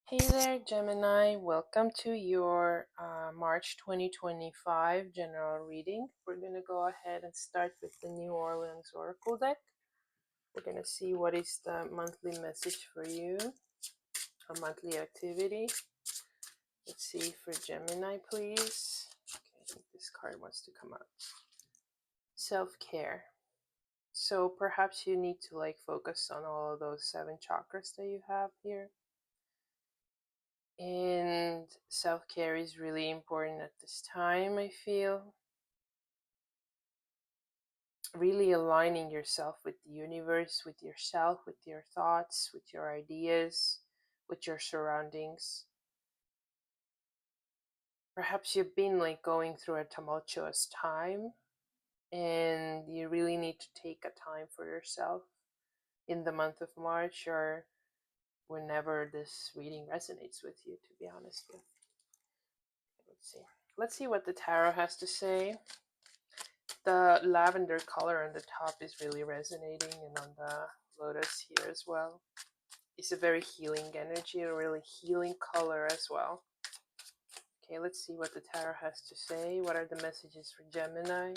Hey there, Gemini. Welcome to your March 2025 general reading. We're going to go ahead and start with the New Orleans Oracle deck. We're going to see what is the monthly message for you, or monthly activity. Let's see for Gemini, please. Okay, I think this card wants to come out. Self-care. So perhaps you need to focus on all of those 7 chakras that you have here. And self-care is really important at this time, I feel. Really aligning yourself with the universe, with yourself, with your thoughts, with your ideas, with your surroundings. Perhaps you've been going through a tumultuous time and you really need to take a time for yourself in the month of March or whenever this reading resonates with you, to be honest with. Let's see what the tarot has to say. The lavender color on the top is really resonating, and on the lotus here as well. It's a very healing energy, a really healing color as well. Okay, let's see what the tarot has to say. What are the messages for Gemini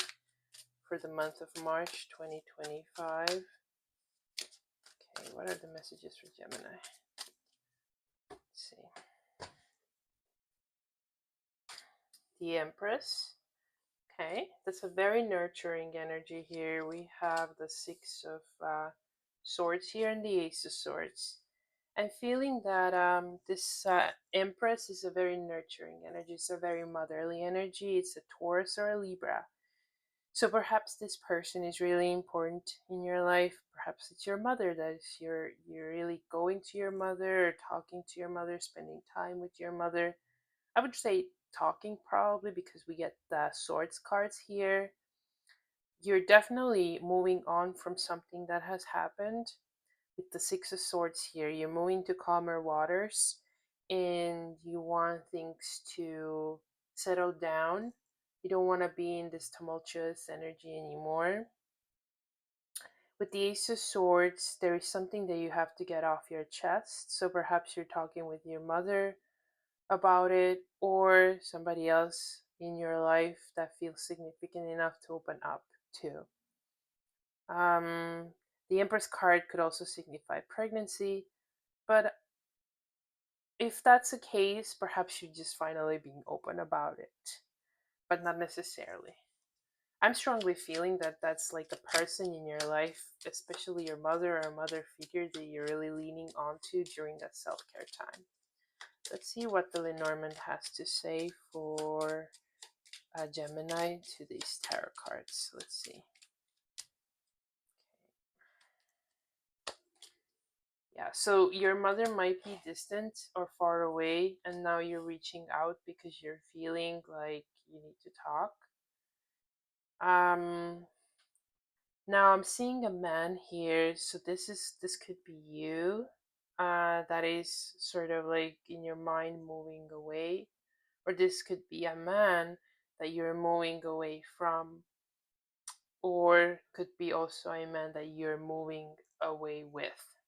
for the month of March 2025? Okay, what are the messages for Gemini? Let's see. The Empress. Okay, that's a very nurturing energy here. We have the Six of Swords here and the Ace of Swords. I'm feeling that this Empress is a very nurturing energy. It's a very motherly energy. It's a Taurus or a Libra. So perhaps this person is really important in your life. Perhaps it's your mother that is you're really going to your mother or talking to your mother, spending time with your mother. I would say talking probably because we get the swords cards here. You're definitely moving on from something that has happened. With the Six of Swords here, you're moving to calmer waters and you want things to settle down. You don't want to be in this tumultuous energy anymore. With the Ace of Swords, there is something that you have to get off your chest. So perhaps you're talking with your mother about it or somebody else in your life that feels significant enough to open up to. The Empress card could also signify pregnancy, but if that's the case, perhaps you're just finally being open about it, but not necessarily. I'm strongly feeling that that's like a person in your life, especially your mother or mother figure that you're really leaning onto during that self-care time. Let's see what the Lenormand has to say for Gemini to these tarot cards. Let's see. Yeah, so your mother might be distant or far away, and now you're reaching out because you're feeling like you need to talk. Now I'm seeing a man here, so this could be you. That is sort of like in your mind moving away, or this could be a man that you're moving away from, or could be also a man that you're moving away with.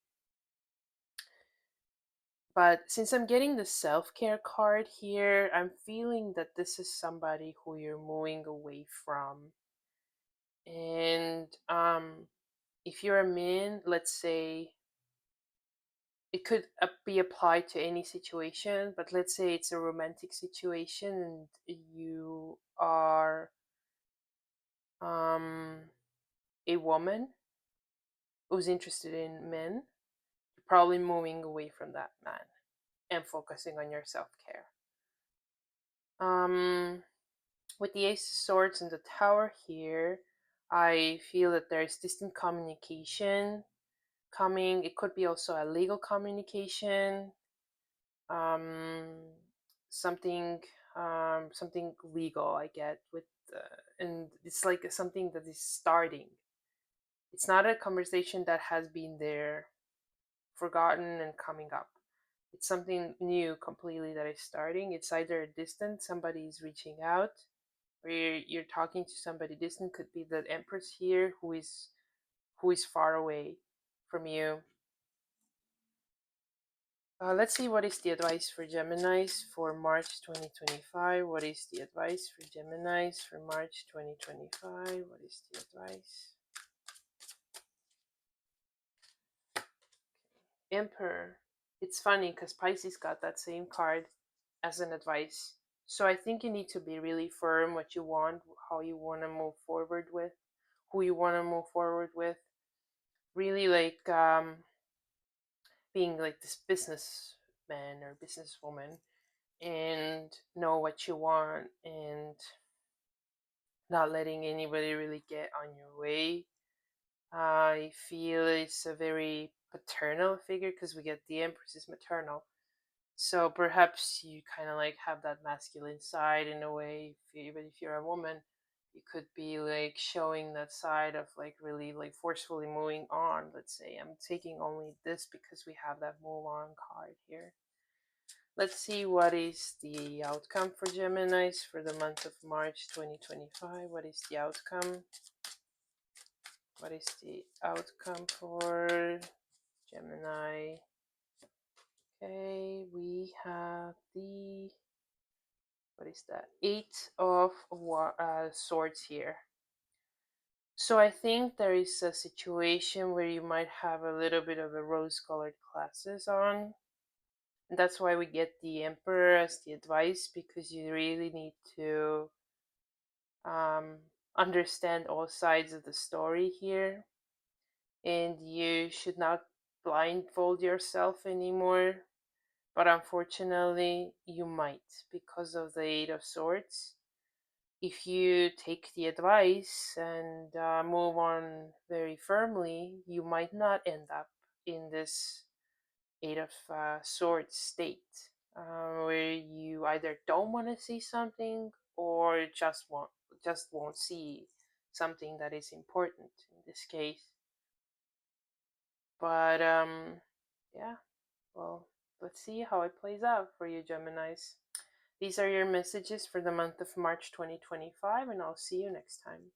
But since I'm getting the self-care card here, I'm feeling that this is somebody who you're moving away from. And if you're a man, let's say it could be applied to any situation, but let's say it's a romantic situation and you are a woman who's interested in men, you're probably moving away from that man and focusing on your self-care. With the Ace of Swords and the Tower here, I feel that there's distant communication coming. It could be also a legal communication, um, something something legal. I get with, and it's like something that is starting. It's not a conversation that has been there, forgotten, and coming up. It's something new completely that is starting. It's either distant, somebody is reaching out, or you're talking to somebody distant. Could be the Empress here who is far away from you. Let's see what is the advice for Geminis for March 2025. What is the advice for Geminis for March 2025? What is the advice? Emperor. It's funny because Pisces got that same card as an advice. So I think you need to be really firm what you want, how you want to move forward with, who you want to move forward with. Really like being like this businessman or businesswoman and know what you want and not letting anybody really get on your way. I feel it's a very paternal figure because we get the Empress is maternal. So perhaps you kind of like have that masculine side in a way. Even if you're a woman, you could be like showing that side of like really like forcefully moving on. Let's say I'm taking only this because we have that move on card here. Let's see what is the outcome for Geminis for the month of March 2025. What is the outcome? What is the outcome for Gemini? Okay, we have the, what is that? Eight of Swords here. So I think there is a situation where you might have a little bit of a rose-colored glasses on. And that's why we get the Emperor as the advice, because you really need to understand all sides of the story here. And you should not blindfold yourself anymore. But unfortunately, you might because of the Eight of Swords. If you take the advice and move on very firmly, you might not end up in this Eight of Swords state where you either don't want to see something or just won't see something that is important in this case. But yeah, well, let's see how it plays out for you, Geminis. These are your messages for the month of March 2025, and I'll see you next time.